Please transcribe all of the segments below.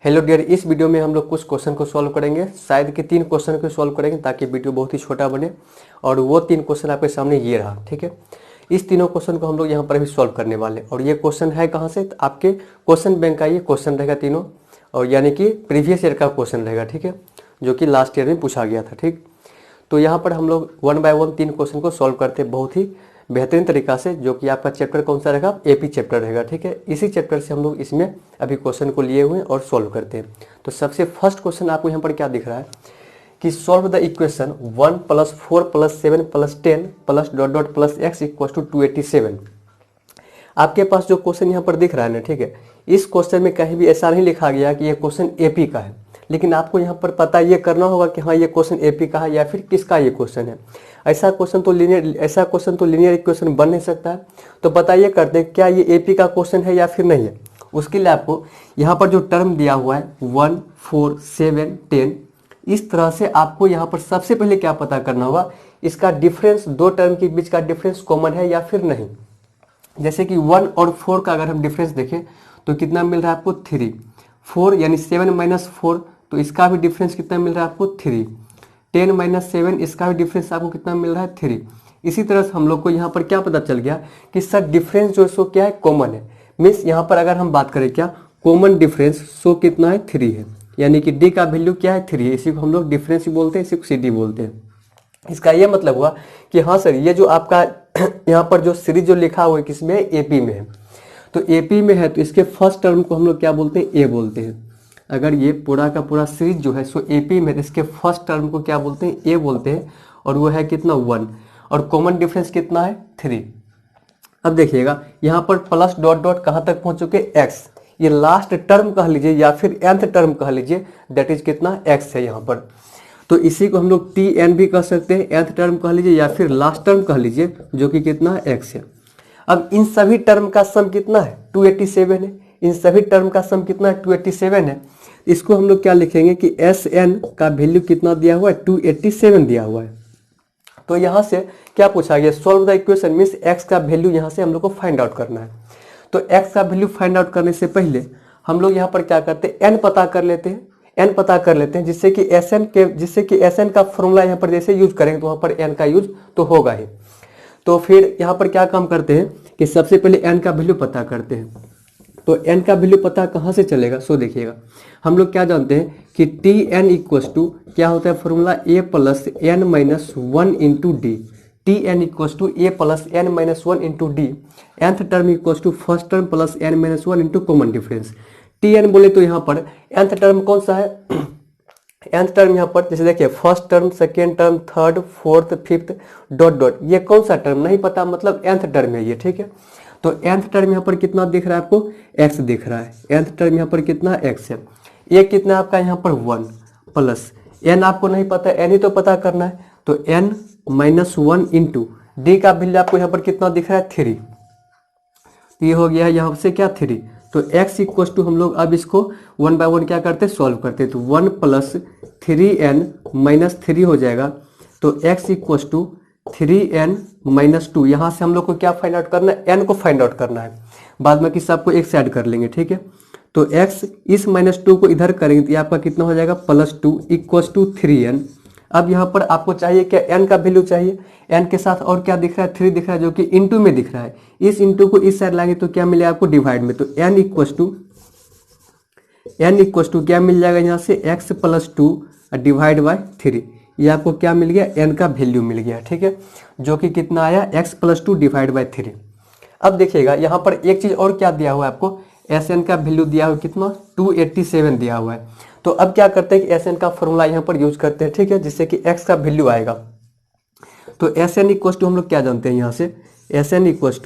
Hello dear, इस video में हम लोग कुछ क्वेश्चन को सॉल्व करेंगे। शायद कि 3 क्वेश्चन को सॉल्व करेंगे ताकि वीडियो बहुत ही छोटा बने। और वो 3 क्वेश्चन आपके सामने ये रहा, ठीक है। इस तीनों क्वेश्चन को हम लोग यहाँ पर भी सॉल्व करने वाले। और ये क्वेश्चन है कहाँ से? तो आपके क्वेश्चन बैंक का ये क्वेश्चन रहेगा तीनों, और यानी कि प्रीवियस ईयर का क्वेश्चन रहेगा, ठीक है, जो कि लास्ट ईयर में पूछा गया था, ठीक। तो यहाँ पर हम लोग 1 बाय 1 3 क्वेश्चन को सॉल्व करते हैं बहुत ही बेहतरीन तरीका से, जो कि आपका चैप्टर कौन सा रहेगा? एपी चैप्टर रहेगा, ठीक है। इसी चैप्टर से हम लोग इसमें अभी क्वेश्चन को लिए हुए हैं और सॉल्व करते हैं। तो सबसे फर्स्ट क्वेश्चन आपको यहाँ पर क्या दिख रहा है कि सॉल्व द इक्वेशन 1 + 4 + 7 + 10 + ... x = 287। आपके पास जो क्वेश्चन यहाँ पर दिख रहा है ना, ठीक है, इस क्वेश्चन में कहीं भी ऐसा नहीं लिखा गया कि ये क्वेश्चन एपी का है, लेकिन आपको यहाँ पर पता ये करना होगा कि हाँ ये क्वेश्चन एपी का है या फिर किसका ये क्वेश्चन है। ऐसा क्वेश्चन तो लीनियर इक्वेशन बन नहीं सकता है। तो बताइए करते हैं क्या ये एपी का क्वेश्चन है या फिर नहीं है। उसके लिए आपको यहाँ पर जो टर्म दिया हुआ है 1 4 7 10, इस तरह से आपको यहाँ पर सबसे पहले क्या पता करना होगा, इसका डिफरेंस, दो टर्म के बीच का डिफरेंस कॉमन है या फिर नहीं। जैसे कि 1 और 4 का अगर हम डिफरेंस देखें तो कितना मिल रहा है आपको? 3। 4 यानी 7 - 4, तो इसका भी डिफरेंस कितना मिल रहा है आपको? 3। 10 - 7, इसका भी डिफरेंस आपको कितना मिल रहा है? 3। इसी तरह से हम लोग को यहाँ पर क्या पता चल गया कि सर डिफरेंस जो सो क्या है? कॉमन है। मीन्स यहाँ पर अगर हम बात करें क्या कॉमन डिफरेंस, सो कितना है? 3 है। यानी कि डी का वैल्यू क्या है? 3 है। इसी को हम लोग डिफरेंस ही बोलते हैं, इसी को सी बोलते हैं। इसका ये मतलब हुआ कि हाँ सर, ये जो आपका यहाँ पर जो सीरीज जो लिखा हुआ है किसमें? एपी में है। तो एपी में है तो इसके फर्स्ट टर्म को हम लोग क्या बोलते हैं? ए बोलते हैं। अगर ये पूरा का पूरा सीरीज जो है सो एपी में, इसके फर्स्ट टर्म को क्या बोलते हैं? ए बोलते हैं। और वो है कितना? 1। और कॉमन डिफरेंस कितना है? 3। अब देखिएगा यहाँ पर प्लस ... कहाँ तक पहुंच चुके? x। ये लास्ट टर्म कह लीजिए या फिर nth टर्म कह लीजिए, दैट इज कितना? x है यहाँ पर। तो इसी को हम लोग tn भी कह सकते हैं, nth टर्म कह लीजिए या फिर लास्ट टर्म कह लीजिए, जो कि कितना? x है। अब इन सभी टर्म का सम कितना है? 287 है। इन सभी टर्म का सम कितना है? 287 है। इसको हम लोग क्या लिखेंगे कि Sn का वैल्यू कितना दिया हुआ है? 287 दिया हुआ है। तो यहाँ से क्या पूछा गया? Solve the equation, means x का वैल्यू यहाँ से हम लोग को फाइंड आउट करना है। तो x का वैल्यू फाइंड आउट करने से पहले हम लोग यहाँ पर क्या करते हैं? n पता कर लेते हैं। n पता कर लेते हैं, जिससे कि Sn का फॉर्मूला यहाँ पर जैसे यूज करेंगे तो वहाँ पर n का यूज तो होगा ही। तो फिर यहाँ पर क्या काम करते हैं कि सबसे पहले n का वैल्यू पता करते हैं। तो n का वैल्यू पता कहाँ से चलेगा? सो देखिएगा, हम लोग क्या जानते हैं कि Tn इक्वस टू क्या होता है? Formula a + n - 1 × d। Tn equals to a + n - 1 × d। nth term equals to first term plus n - 1 × common difference. Tn बोले तो यहाँ पर nth टर्म कौन सा है? nth टर्म यहाँ पर जैसे देखिए first term, second term, third, fourth, fifth ... ये कौन सा टर्म नहीं पता, मतलब nth टर्म है ये, ठीक है। तो nth टर्म यहाँ पर कितना दिख रहा है आपको? x दिख रहा है। nth टर्म यहाँ पर कितना? x है। ये कितना आपका यहाँ पर? 1 प्लस n आपको नहीं पता, n ही तो पता करना है। तो n - 1 × d का वैल्यू आपको यहाँ पर कितना दिख रहा है? 3। ये हो गया यहाँ से क्या? 3। तो x इक्वस टू हम लोग अब इसको 1 बाय 1 क्या करते हैं? सॉल्व करते हैं। तो 1 + 3n - 3 हो जाएगा। तो x इक्वस टू 3n - 2। यहाँ से हम लोग को क्या फाइंड आउट करना है? n को फाइंड आउट करना है। बाद में कि सबको एक से ऐड कर लेंगे, ठीक है। तो x इस -2 को इधर करेंगे तो ये आपका कितना हो जाएगा? +2 इक्वस टू 3n। अब यहाँ पर आपको चाहिए क्या? n का वैल्यू चाहिए। n के साथ और क्या दिख रहा है? 3 दिख रहा है, जो कि इंटू में दिख रहा है। इस इंटू को इस साइड लाएंगे तो क्या मिलेगा आपको? डिवाइड में। तो n इक्वस टू क्या मिल जाएगा यहाँ से? x + 2 divide by 3। ये आपको क्या मिल गया? n का वैल्यू मिल गया, ठीक है, जो कि कितना आया? x + 2 divide by 3। अब देखिएगा यहाँ पर एक चीज और क्या दिया हुआ है आपको? Sn का वैल्यू दिया हुआ कितना? 287 दिया हुआ है। तो अब क्या करते हैं कि Sn का फॉर्मूला यहाँ पर यूज करते हैं, ठीक है, जिससे कि x का वैल्यू आएगा। तो Sn इक्वस टू हम लोग क्या जानते हैं यहाँ से? Sn इक्वस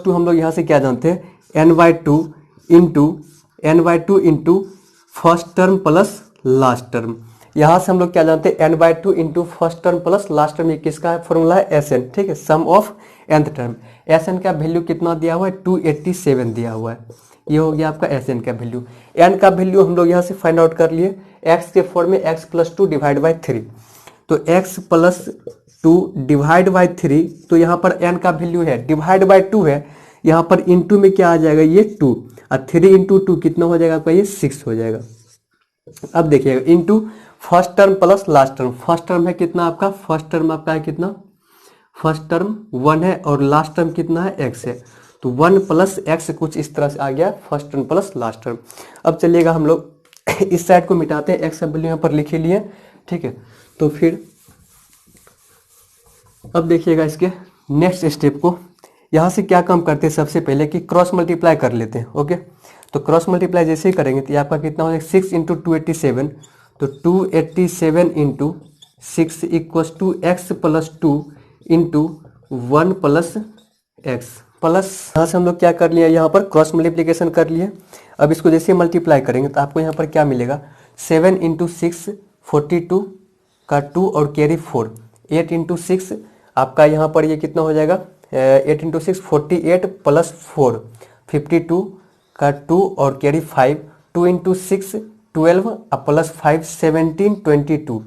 टू हम लोग यहाँ से क्या जानते हैं? n/2 × first term plus last term. यहाँ से हम लोग क्या जानते हैं? n/2 × first term plus last term. ये किसका है? फॉर्मूला है Sn, ठीक है, सम ऑफ nth टर्म। Sn का वैल्यू कितना दिया हुआ है? 287 दिया हुआ है। ये हो गया आपका Sn का वैल्यू। n का वैल्यू हम लोग यहाँ से फाइंड आउट कर लिए x के फॉर्म में, x + 2 डिवाइड बाय 3। तो x + 2 डिवाइड बाय 3, तो यहाँ पर n का वैल्यू है डिवाइड बाय 2 है, यहाँ पर इंटू में क्या आ जाएगा, ये 2, और 3 इंटू 2 कितना हो जाएगा आपका, ये 6 हो जाएगा। अब देखिएगा into first term plus last term, first term है कितना आपका, फर्स्ट टर्म आपका है कितना, फर्स्ट टर्म 1 है और लास्ट टर्म कितना है, x है, तो 1 प्लस एक्स कुछ इस तरह से आ गया first term plus last term. अब चलिएगा हम लोग इस साइड को मिटाते हैं, एक्स का वैल्यू यहाँ पर लिख लिए, ठीक है। तो फिर अब देखिएगा इसके नेक्स्ट स्टेप को, यहाँ से क्या काम करते हैं, सबसे पहले कि क्रॉस मल्टीप्लाई कर लेते हैं। ओके, तो क्रॉस मल्टीप्लाई जैसे ही करेंगे तो ये आपका कितना हो जाएगा, 6 इंटू 287, तो 287 into 6 equals to X plus 2 into 1 plus X plus, यहाँ से हम लोग क्या कर लिया, यहाँ पर क्रॉस मल्टीप्लीकेशन कर लिए। अब इसको जैसे मल्टीप्लाई करेंगे तो आपको यहाँ पर क्या मिलेगा, 7 इंटू 6 42 का 2 और कैरी 4, 8 इंटू 6 आपका यहाँ पर ये कितना हो जाएगा, 8 इंटू 6 48 प्लस 4 52 का 2 और कैरी 5, 2 इंटू 6 12 प्लस 5 17 22,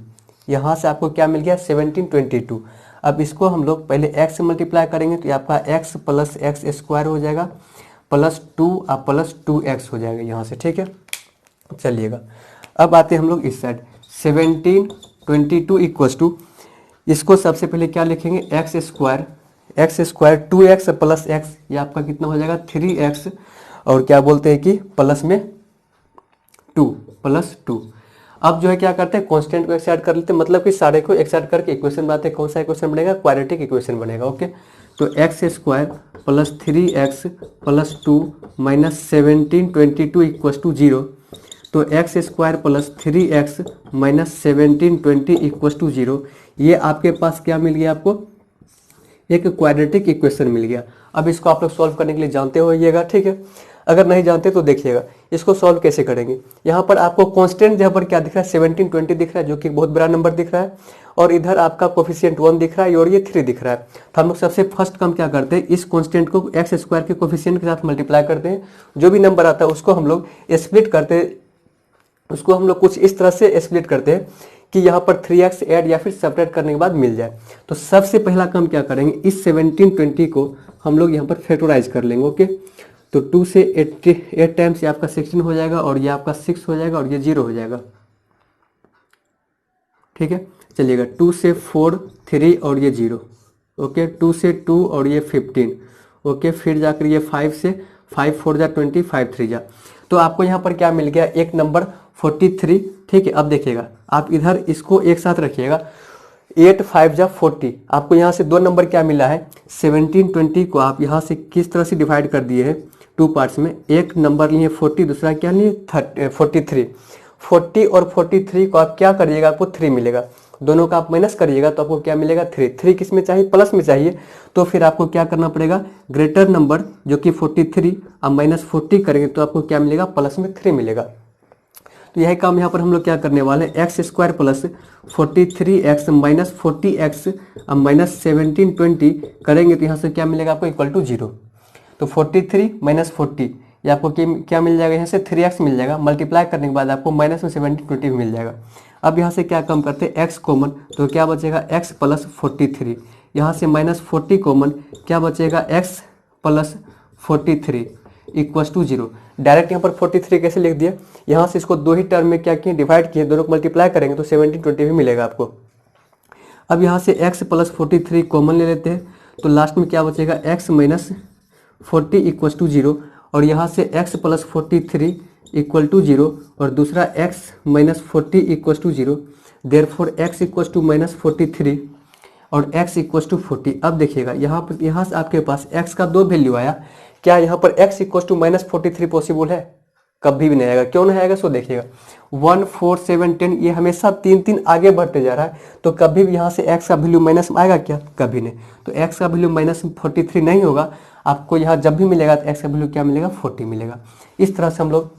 यहाँ से आपको क्या मिल गया, 17 22। अब इसको हम लोग पहले x से मल्टीप्लाई करेंगे तो ये आपका x प्लस एक्स स्क्वायर हो जाएगा प्लस 2 प्लस 2x हो जाएगा यहाँ से, ठीक है। चलिएगा अब आते हैं हम लोग इस साइड, 17 22 इक्वस टू, इसको सबसे पहले क्या लिखेंगे, x square 2x plus x, ये आपका कितना हो जाएगा 3x, और क्या बोलते हैं कि प्लस में 2 प्लस 2। अब जो है क्या करते हैं, कांस्टेंट को एक साइड कर लेते हैं, मतलब कि सारे को एक साइड करके इक्वेशन बनाते हैं। कौन सा इक्वेशन बनेगा, क्वाड्रेटिक इक्वेशन बनेगा। ओके, तो X square plus 3x plus 2 minus 17 22 equals to 0, तो X square plus 3x minus 17 20 equals to 0, ये आपके पास क्या मिल गया, आपको एक क्वाड्रेटिक इक्वेशन मिल गया। अब इसको आप लोग सॉल्व करने के लिए जानते होइएगा, ठीक है। अगर नहीं जानते तो देखिएगा इसको सॉल्व कैसे करेंगे। यहाँ पर आपको कांस्टेंट जहाँ पर क्या दिख रहा है, 17 20 दिख रहा है, जो कि बहुत बड़ा नंबर दिख रहा है, और इधर आपका कोफिशिएंट 1 दिख रहा है और ये 3 दिख रहा है। तो हम लोग सबसे फर्स्ट काम क्या करते हैं, इस कांस्टेंट को एक्स स्क्वायर के कोफिशिएंट के साथ मल्टीप्लाई करते हैं। जो भी नंबर आता है उसको हम लोग स्प्लिट करते हैं, उसको हम लोग कुछ इस तरह से स्प्लिट करते हैं कि यहाँ पर 3x ऐड या फिर सेपरेट करने के बाद मिल जाए। तो सबसे पहला काम क्या करेंगे, इस 17 20 को हम लोग यहाँ पर फैक्टराइज कर लेंगे। ओके, तो 2 से 8 टाइम्स ये आपका 16 हो जाएगा, और ये आपका 6 हो जाएगा, और ये 0 हो जाएगा, ठीक है। चलिएगा 2 से 4 3 और ये 0, ओके, 2 से 2 और ये 15, ओके, फिर जाकर ये 5 से 5 4 जा 20 5 3 जा, तो आपको यहाँ पर क्या मिल गया, एक नंबर 43, ठीक है। अब देखिएगा आप इधर इसको एक साथ रखिएगा, 8 5 जा 40, आपको यहाँ से दो नंबर क्या मिला है, 17 20 को आप यहाँ से किस तरह से डिवाइड कर दिए हैं, 2 पार्ट्स में। एक नंबर लिए 40, दूसरा क्या लिए 43। 40 और 43 को आप क्या करिएगा, आपको 3 मिलेगा, दोनों का आप माइनस करिएगा तो आपको क्या मिलेगा 3 किस में चाहिए, प्लस में चाहिए। तो फिर आपको क्या करना पड़ेगा, ग्रेटर नंबर जो कि 43 आप माइनस 40 करेंगे तो आपको क्या मिलेगा, प्लस में 3 मिलेगा। तो यही काम यहाँ पर हम लोग क्या करने वाले हैं, x square plus 43x minus 40x minus 17 20 करेंगे तो यहाँ से क्या मिलेगा आपको, इक्वल टू 0। तो 43 माइनस 40 ये आपको क्या मिल जाएगा, यहाँ से 3x मिल जाएगा, मल्टीप्लाई करने के बाद आपको माइनस में 17 20 भी मिल जाएगा। अब यहाँ से क्या कम करते हैं, x कॉमन, तो क्या बचेगा x प्लस 43, यहाँ से माइनस 40 कॉमन, क्या बचेगा x plus 43 equals to 0। Direct यहाँ पर 43 कैसे लिख दिया, यहाँ से इसको दो ही टर्म में क्या किए, डिवाइड किए, दोनों को मल्टीप्लाई करेंगे तो 17 20 भी मिलेगा आपको। अब यहाँ से x प्लस 43 कॉमन ले लेते हैं, तो लास्ट में क्या बचेगा, x माइनस 40 इक्वस टू 0, और यहाँ से x प्लस 43 इक्वल टू 0 और दूसरा x minus 40 equals to 0, therefore x equals to minus 43 और x इक्वस टू 40। अब देखिएगा यहाँ से आपके पास x का दो वैल्यू आया, क्या यहाँ पर x equals to minus 43 possible है, कभी भी नहीं आएगा। क्यों नहीं आएगा, सो देखिएगा 1 4 7 10 ये हमेशा 3 3 आगे बढ़ते जा रहा है, तो कभी भी यहाँ से x का वैल्यू माइनस में आएगा क्या, कभी नहीं। तो x का वैल्यू माइनस 43 नहीं होगा, आपको यहाँ जब भी मिलेगा तो x का वैल्यू क्या मिलेगा, 40 मिलेगा। इस तरह से हम लोग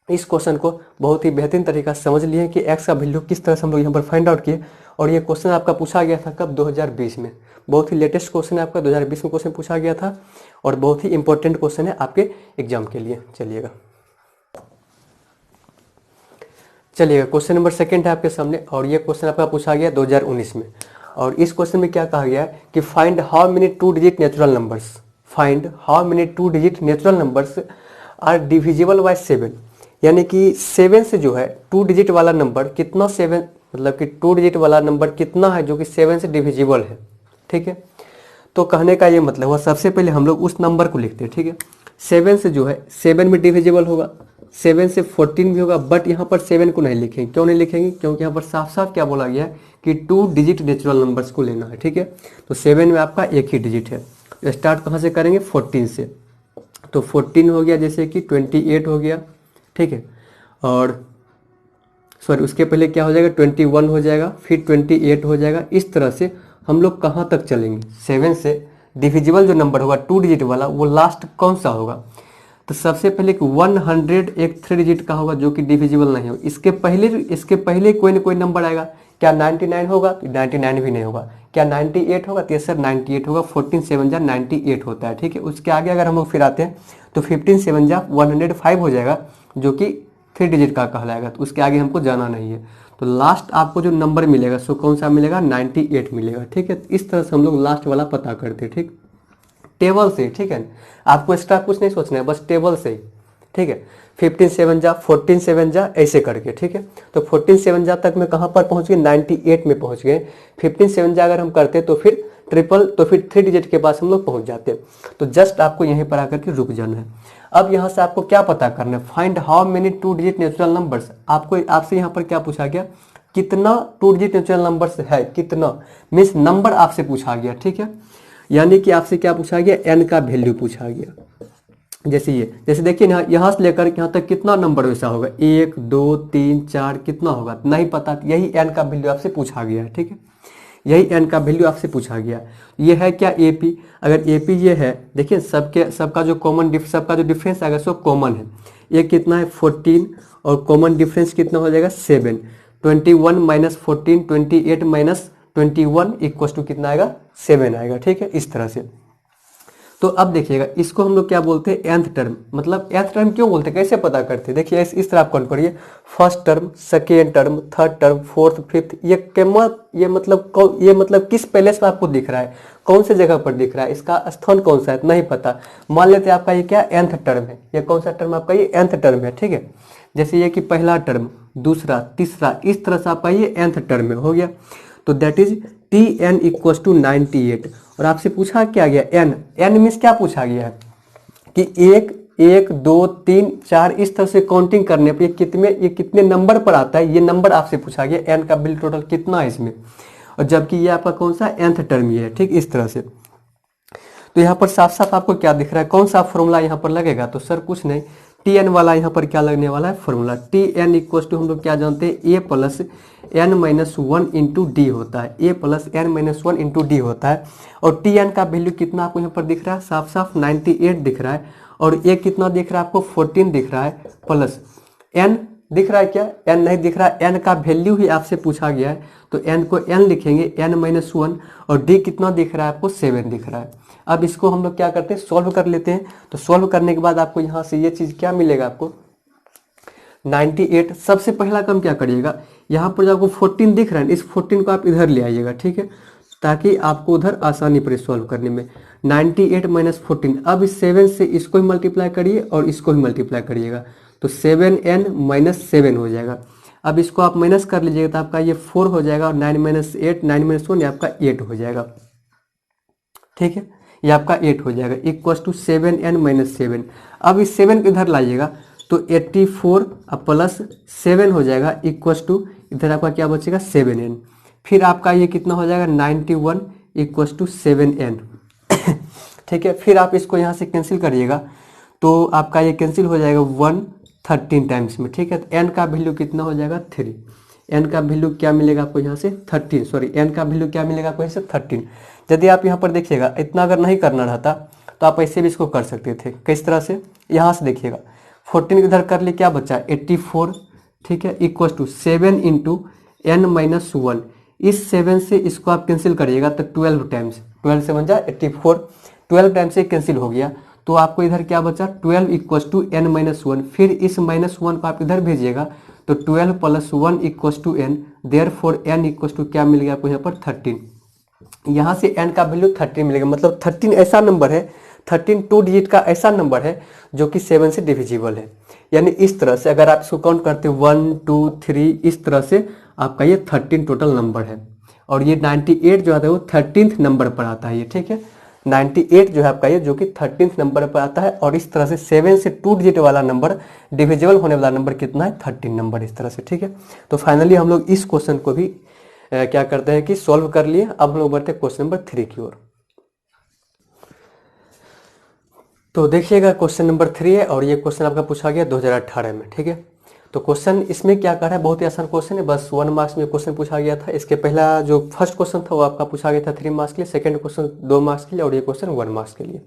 इस क्वेश्चन को बहुत ही बेहतरीन तरीका से समझ लिए कि x का वैल्यू किस तरह से हम लोग यहाँ पर फाइंड आउट किए। और ये क्वेश्चन आपका पूछा गया था कब, 2020 में, बहुत ही लेटेस्ट क्वेश्चन है आपका, 2020 में क्वेश्चन पूछा गया था और बहुत ही इंपॉर्टेंट क्वेश्चन है आपके एग्जाम के लिए। चलिएगा क्वेश्चन नंबर 2 है आपके सामने, और ये क्वेश्चन आपका पूछा गया 2019 में। और इस क्वेश्चन में क्या कहा गया है कि find how many 2 digit natural numbers, find how many 2 digit natural numbers are divisible by 7। यानी कि 7 से जो है 2 डिजिट वाला नंबर कितना 7 मतलब कि 2 डिजिट वाला नंबर कितना है जो कि 7 से डिविजिबल है। ठीक है, तो कहने का ये मतलब हुआ सबसे पहले हम लोग उस नंबर को लिखते हैं। ठीक है, 7 से जो है 7 भी डिविजिबल होगा, 7 से 14 भी होगा, बट यहाँ पर 7 को नहीं लिखेंगे। क्यों नहीं लिखेंगे? क्योंकि यहाँ पर साफ साफ क्या बोला गया है कि 2 डिजिट नेचुरल नंबर्स को लेना है। ठीक है, तो 7 में आपका एक ही डिजिट है। स्टार्ट कहाँ से करेंगे? 14 से। तो 14 हो गया, जैसे कि 28 हो गया। ठीक है, और सॉरी उसके पहले क्या हो जाएगा? 21 हो जाएगा, फिर 28 हो जाएगा। इस तरह से हम लोग कहाँ तक चलेंगे? 7 से डिविजिबल जो नंबर होगा 2 डिजिट वाला, वो लास्ट कौन सा होगा? तो सबसे पहले 100 एक 3 डिजिट का होगा जो कि डिविजिबल नहीं होगा। इसके पहले कोई ना कोई नंबर आएगा। क्या 99 होगा? 99 भी नहीं होगा। क्या 98 होगा? तो सर 98 होगा। 14 7 जा 98 होता है। ठीक है, उसके आगे अगर हम लोग फिर आते हैं तो 15 7 जा 105 हो जाएगा जो कि 3 डिजिट का कहलाएगा। तो उसके आगे हमको जाना नहीं है। तो लास्ट आपको जो नंबर मिलेगा सो कौन सा मिलेगा? 98 मिलेगा। ठीक है, इस तरह से हम लोग लास्ट वाला पता करते हैं। ठीक, टेबल से। ठीक है, आपको एक्स्ट्रा कुछ नहीं सोचना है, बस टेबल से ही। ठीक है, 15 7 जा 14 7 जा ऐसे करके। ठीक है, तो 14 7 जा तक में कहाँ पर पहुंच गए? 98 में पहुंच गए। 15 7 जा अगर हम करते तो फिर तो फिर 3 डिजिट के पास हम लोग पहुंच जाते हैं। तो जस्ट आपको यहीं पर आकर के रुक जाना है। अब यहाँ से आपको क्या पता करना है? Find how many 2 digit natural numbers. आपसे यहाँ पर क्या पूछा गया? कितना 2 डिजिट नेचुरल नंबर्स है? कितना मीन्स नंबर आपसे पूछा गया। ठीक है, यानी कि आपसे क्या पूछा गया? एन का वैल्यू पूछा गया। जैसे देखिए ना, यहाँ से लेकर यहाँ तक कितना नंबर वैसा होगा? 1 2 3 4 कितना होगा? नहीं पता। यही एन का वैल्यू आपसे पूछा गया है। ठीक है, यही एन का वैल्यू आपसे पूछा गया। ये है क्या? एपी। अगर एपी ये है, देखिए सबका जो डिफरेंस आएगा सो कॉमन है। ये कितना है? 14, और कॉमन डिफरेंस कितना हो जाएगा? 7। 21 माइनस 14, 28 माइनस 21 इक्वल टू कितना आएगा? 7 आएगा। ठीक है, इस तरह से। तो अब देखिएगा, इसको हम लोग क्या बोलते हैं? Nth term. मतलब एंथ टर्म क्यों बोलते हैं, कैसे पता करते हैं? देखिए इस तरह आप कौन करिए, first term, second term, third term, fourth, fifth. ये मतलब किस पैलेस में आपको दिख रहा है, कौन से जगह पर दिख रहा है, इसका स्थान कौन सा है, नहीं पता। मान लेते हैं आपका ये क्या? एंथ टर्म है। ये कौन सा टर्म आपका? ये एंथ टर्म है। ठीक है, जैसे ये कि पहला टर्म, दूसरा, तीसरा, इस तरह से आपका ये एंथ टर्म में हो गया। तो that is Tn equal to 98। और आपसे पूछा क्या गया? एन मीन्स क्या पूछा गया है कि 1 2 3 4 इस तरह से काउंटिंग करने पर ये कितने नंबर पर आता है, ये नंबर आपसे पूछा गया। एन का वैल्यू टोटल कितना है इसमें, और जबकि ये आपका कौन सा? एंथ टर्म ही है। ठीक, इस तरह से। तो यहाँ पर साफ साफ आपको क्या दिख रहा है? कौन सा फॉर्मूला यहाँ पर लगेगा? तो सर कुछ नहीं, Tn वाला यहाँ पर क्या लगने वाला है? फॉर्मूला Tn इक्वल टू हम लोग क्या जानते हैं? A plus n minus 1 into D होता है। A plus n minus 1 into D होता है। और Tn का वैल्यू कितना आपको यहाँ पर दिख रहा है? साफ साफ 98 दिख रहा है। और A कितना दिख रहा है आपको? 14 दिख रहा है, प्लस n दिख रहा है क्या? n नहीं दिख रहा है। n का वैल्यू ही आपसे पूछा गया है, तो n को n लिखेंगे, n माइनस 1। और d कितना दिख रहा है आपको? 7 दिख रहा है। अब इसको हम लोग क्या करते हैं? सॉल्व कर लेते हैं। तो सॉल्व करने के बाद आपको यहाँ से ये चीज़ क्या मिलेगा आपको? 98। सबसे पहला काम क्या करिएगा? यहाँ पर जो आपको 14 दिख रहा है, इस 14 को आप इधर ले आइएगा। ठीक है, ताकि आपको उधर आसानी पड़े सॉल्व करने में। 98 माइनस 14। अब इस 7 से इसको ही मल्टीप्लाई करिए और इसको ही मल्टीप्लाई करिएगा, तो 7n माइनस 7 हो जाएगा। अब इसको आप माइनस कर लीजिएगा तो आपका ये 4 हो जाएगा, और 9 माइनस 8, 9 माइनस 1 ये आपका 8 हो जाएगा। ठीक है, ये आपका 8 हो जाएगा, इक्वल टू 7n माइनस 7। अब इस 7 को इधर लाइएगा तो 84 प्लस 7 हो जाएगा, इक्वल टू इधर आपका क्या बचेगा? 7n। फिर आपका ये कितना हो जाएगा? 91 इक्वल टू 7n। ठीक है, फिर आप इसको यहाँ से कैंसिल करिएगा तो आपका ये कैंसिल हो जाएगा 113 टाइम्स में। ठीक है, तो n का वैल्यू कितना हो जाएगा? 3। n का वैल्यू क्या मिलेगा आपको यहाँ से? 13। सॉरी, n का वैल्यू क्या मिलेगा आपको यहाँ से? 13। यदि आप यहाँ पर देखिएगा, इतना अगर नहीं करना रहता तो आप ऐसे भी इसको कर सकते थे। किस तरह से? यहाँ से देखिएगा, 14 इधर कर लिए, क्या बचा? 84। ठीक है, equal to 7 into n minus 1। इस 7 से इसको आप कैंसिल करिएगा तो 12 टाइम्स, 12 से बन जाए 84। 12 टाइम्स से कैंसिल हो गया तो आपको इधर क्या बचा? 12 इक्वल टू n माइनस 1। फिर इस माइनस 1 को आप इधर भेजिएगा तो 12 plus 1 equal to n। Therefore n equal to क्या मिल गया आपको यहाँ पर? 13। यहाँ से n का वैल्यू 13 मिलेगा। मतलब 13 ऐसा नंबर है, 13 टू डिजिट का ऐसा नंबर है जो कि 7 से डिविजिबल है। यानी इस तरह से अगर आप इसको काउंट करते हो 1 2 3 इस तरह से आपका ये 13 टोटल नंबर है। और ये 98 जो आता है वो 13th नंबर पर आता है ये, ठीक है। 98 जो है आपका ये जो कि 13th नंबर पर आता है। और इस तरह से 7 से 2 डिजिट वाला नंबर डिविजिबल होने वाला नंबर कितना है 13 नंबर, इस तरह से, ठीक है। तो फाइनली हम लोग इस क्वेश्चन को भी क्या करते हैं कि सॉल्व कर लिए। अब हम लोग बढ़ते हैं क्वेश्चन नंबर 3 की ओर। तो देखिएगा क्वेश्चन नंबर 3 है और ये क्वेश्चन आपका पूछा गया 2018 में, ठीक है। तो क्वेश्चन इसमें क्या कर रहा है, बहुत ही आसान क्वेश्चन है, बस 1 मार्क्स में क्वेश्चन पूछा गया था। इसके पहला जो फर्स्ट क्वेश्चन था वो आपका पूछा गया था 3 मार्क्स के लिए, सेकंड क्वेश्चन 2 मार्क्स के लिए और ये क्वेश्चन 1 मार्क्स के लिए।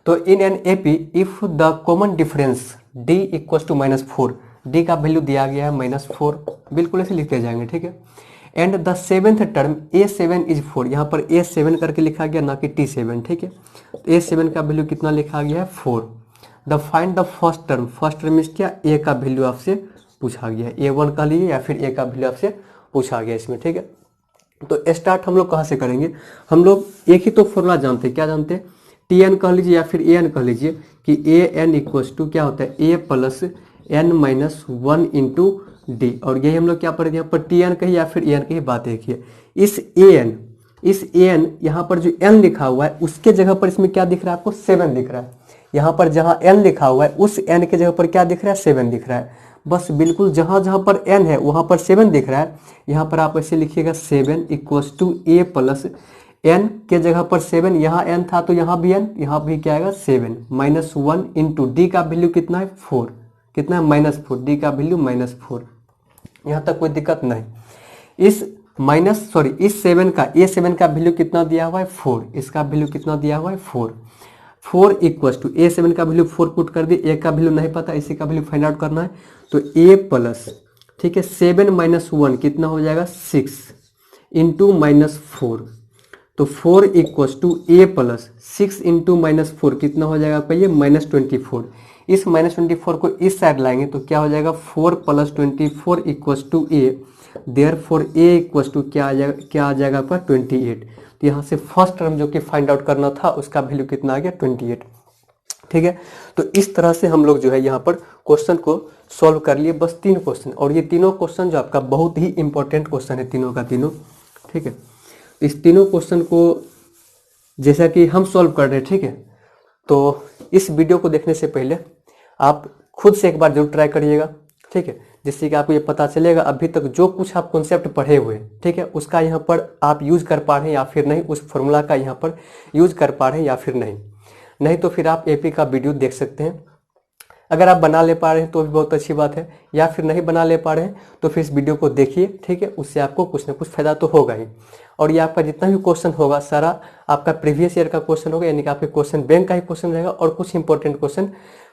तो in an AP if the common difference D equal to -4, D का वैल्यू दिया गया है -4, बिल्कुल ऐसे लिखते जाएंगे, ठीक है। And the 7th term A7 is 4, यहाँ पर A7 करके लिखा गया ना कि T7, ठीक है। A7 का वैल्यू कितना लिखा गया है 4। The find the first term, first term इस क्या A का वैल्यू आपसे पूछा गया है, A1 का लिए या फिर A का वैल्यू आपसे पूछा गया इसमें, ठीक है। तो स्टार्ट हम लोग कहाँ से करेंगे, हम लोग एक ही तो फॉर्मूला जानते हैं, क्या जानते हैं, Tn कह लीजिए या फिर An कह लीजिए कि An इक्वल्स टू क्या होता है A plus n minus 1 into D. और यही हम लोग क्या पढ़े यहाँ पर Tn कही या फिर An कही, बात एक ही है। इस An यहाँ पर जो n लिखा हुआ है उसके जगह पर इसमें क्या दिख रहा है आपको 7 दिख रहा है। यहाँ पर जहाँ n लिखा हुआ है उस n के जगह पर क्या दिख रहा है 7 दिख रहा है। बस बिल्कुल जहाँ जहाँ पर n है वहाँ पर 7 दिख रहा है। यहाँ पर आप ऐसे लिखिएगा 7 equals to A plus n के जगह पर 7, यहाँ n था तो यहाँ भी n, यहाँ भी क्या आएगा 7 माइनस 1 इंटू डी का वैल्यू कितना है 4, कितना है -4, डी का वैल्यू -4। यहाँ तक कोई दिक्कत नहीं। इस इस 7 का A7 का वैल्यू कितना दिया हुआ है 4, इसका वैल्यू कितना दिया हुआ है 4 इक्वल्स टू A7 का वैल्यू 4 पुट कर दिए, A का वैल्यू नहीं पता, इसी का वैल्यू फाइंड आउट करना है। तो A प्लस, ठीक है, 7 माइनस 1 कितना हो जाएगा 6 इंटू -4। तो 4 equals to A plus 6 into -4 कितना हो जाएगा आपका ये -24। इस -24 को इस साइड लाएंगे तो क्या हो जाएगा 4 plus 24 equals to A, therefore A equals to क्या आ जाएगा आपका 28। तो यहाँ से फर्स्ट टर्म जो कि फाइंड आउट करना था उसका वैल्यू कितना आ गया 28, ठीक है। तो इस तरह से हम लोग जो है यहाँ पर क्वेश्चन को सॉल्व कर लिए, बस 3 क्वेश्चन। और ये तीनों क्वेश्चन जो आपका बहुत ही इंपॉर्टेंट क्वेश्चन है तीनों का तीनों, ठीक है। इस तीनों क्वेश्चन को जैसा कि हम सॉल्व कर रहे हैं, ठीक है। तो इस वीडियो को देखने से पहले आप खुद से एक बार जरूर ट्राई करिएगा, ठीक है, जिससे कि आपको ये पता चलेगा अभी तक जो कुछ आप कॉन्सेप्ट पढ़े हुए हैं, ठीक है, उसका यहाँ पर आप यूज कर पा रहे हैं या फिर नहीं, उस फॉर्मूला का यहाँ पर यूज कर पा रहे हैं या फिर नहीं तो फिर आप एपी का वीडियो देख सकते हैं। अगर आप बना ले पा रहे हैं तो भी बहुत अच्छी बात है, या फिर नहीं बना ले पा रहे हैं तो फिर इस वीडियो को देखिए, ठीक है, उससे आपको कुछ ना कुछ फायदा तो होगा ही। और ये आपका जितना भी क्वेश्चन होगा सारा आपका प्रीवियस ईयर का क्वेश्चन होगा, यानी कि आपके क्वेश्चन बैंक का ही क्वेश्चन रहेगा और कुछ इंपॉर्टेंट क्वेश्चन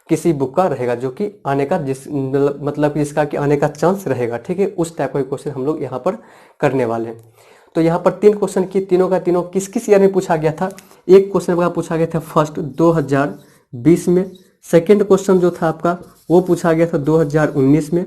किसी बुक का रहेगा जो कि आने का मतलब जिसका कि आने का चांस रहेगा, ठीक है, उस टाइप का क्वेश्चन हम लोग यहाँ पर करने वाले हैं। तो यहाँ पर 3 क्वेश्चन की तीनों का तीनों किस किस ईयर में पूछा गया था। एक क्वेश्चन का पूछा गया था फर्स्ट 2020 में, सेकेंड क्वेश्चन जो था आपका वो पूछा गया था 2019 में,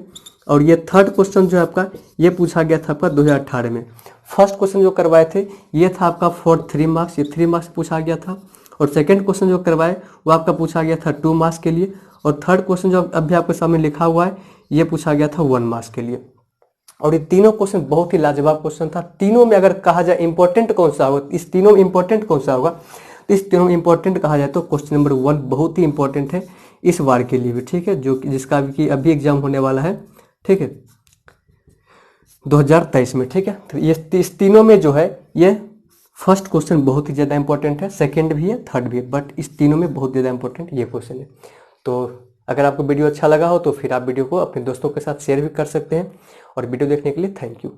और ये थर्ड क्वेश्चन जो है आपका ये पूछा गया था आपका 2018 में। फर्स्ट क्वेश्चन जो करवाए थे ये था आपका फॉर 3 मार्क्स, ये 3 मार्क्स पूछा गया था। और सेकंड क्वेश्चन जो करवाए वो आपका पूछा गया था 2 मार्क्स के लिए। और थर्ड क्वेश्चन जो अभी आपके सामने लिखा हुआ है ये पूछा गया था 1 मार्क्स के लिए। और ये तीनों क्वेश्चन बहुत ही लाजवाब क्वेश्चन था। तीनों में अगर कहा जाए इंपॉर्टेंट कौन सा होगा, इस तीनों में इंपॉर्टेंट कौन सा होगा, तो इस तीनों में इंपॉर्टेंट कहा जाए तो क्वेश्चन नंबर 1 बहुत ही इंपॉर्टेंट है इस बार के लिए भी, ठीक है, जो जिसका भी अभी एग्जाम होने वाला है, ठीक है, 2023 में, ठीक है। तो ये इस तीनों में जो है ये फर्स्ट क्वेश्चन बहुत ही ज़्यादा इंपॉर्टेंट है, सेकंड भी है, थर्ड भी है, बट इस तीनों में बहुत ज़्यादा इंपॉर्टेंट ये क्वेश्चन है। तो अगर आपको वीडियो अच्छा लगा हो तो फिर आप वीडियो को अपने दोस्तों के साथ शेयर भी कर सकते हैं। और वीडियो देखने के लिए थैंक यू।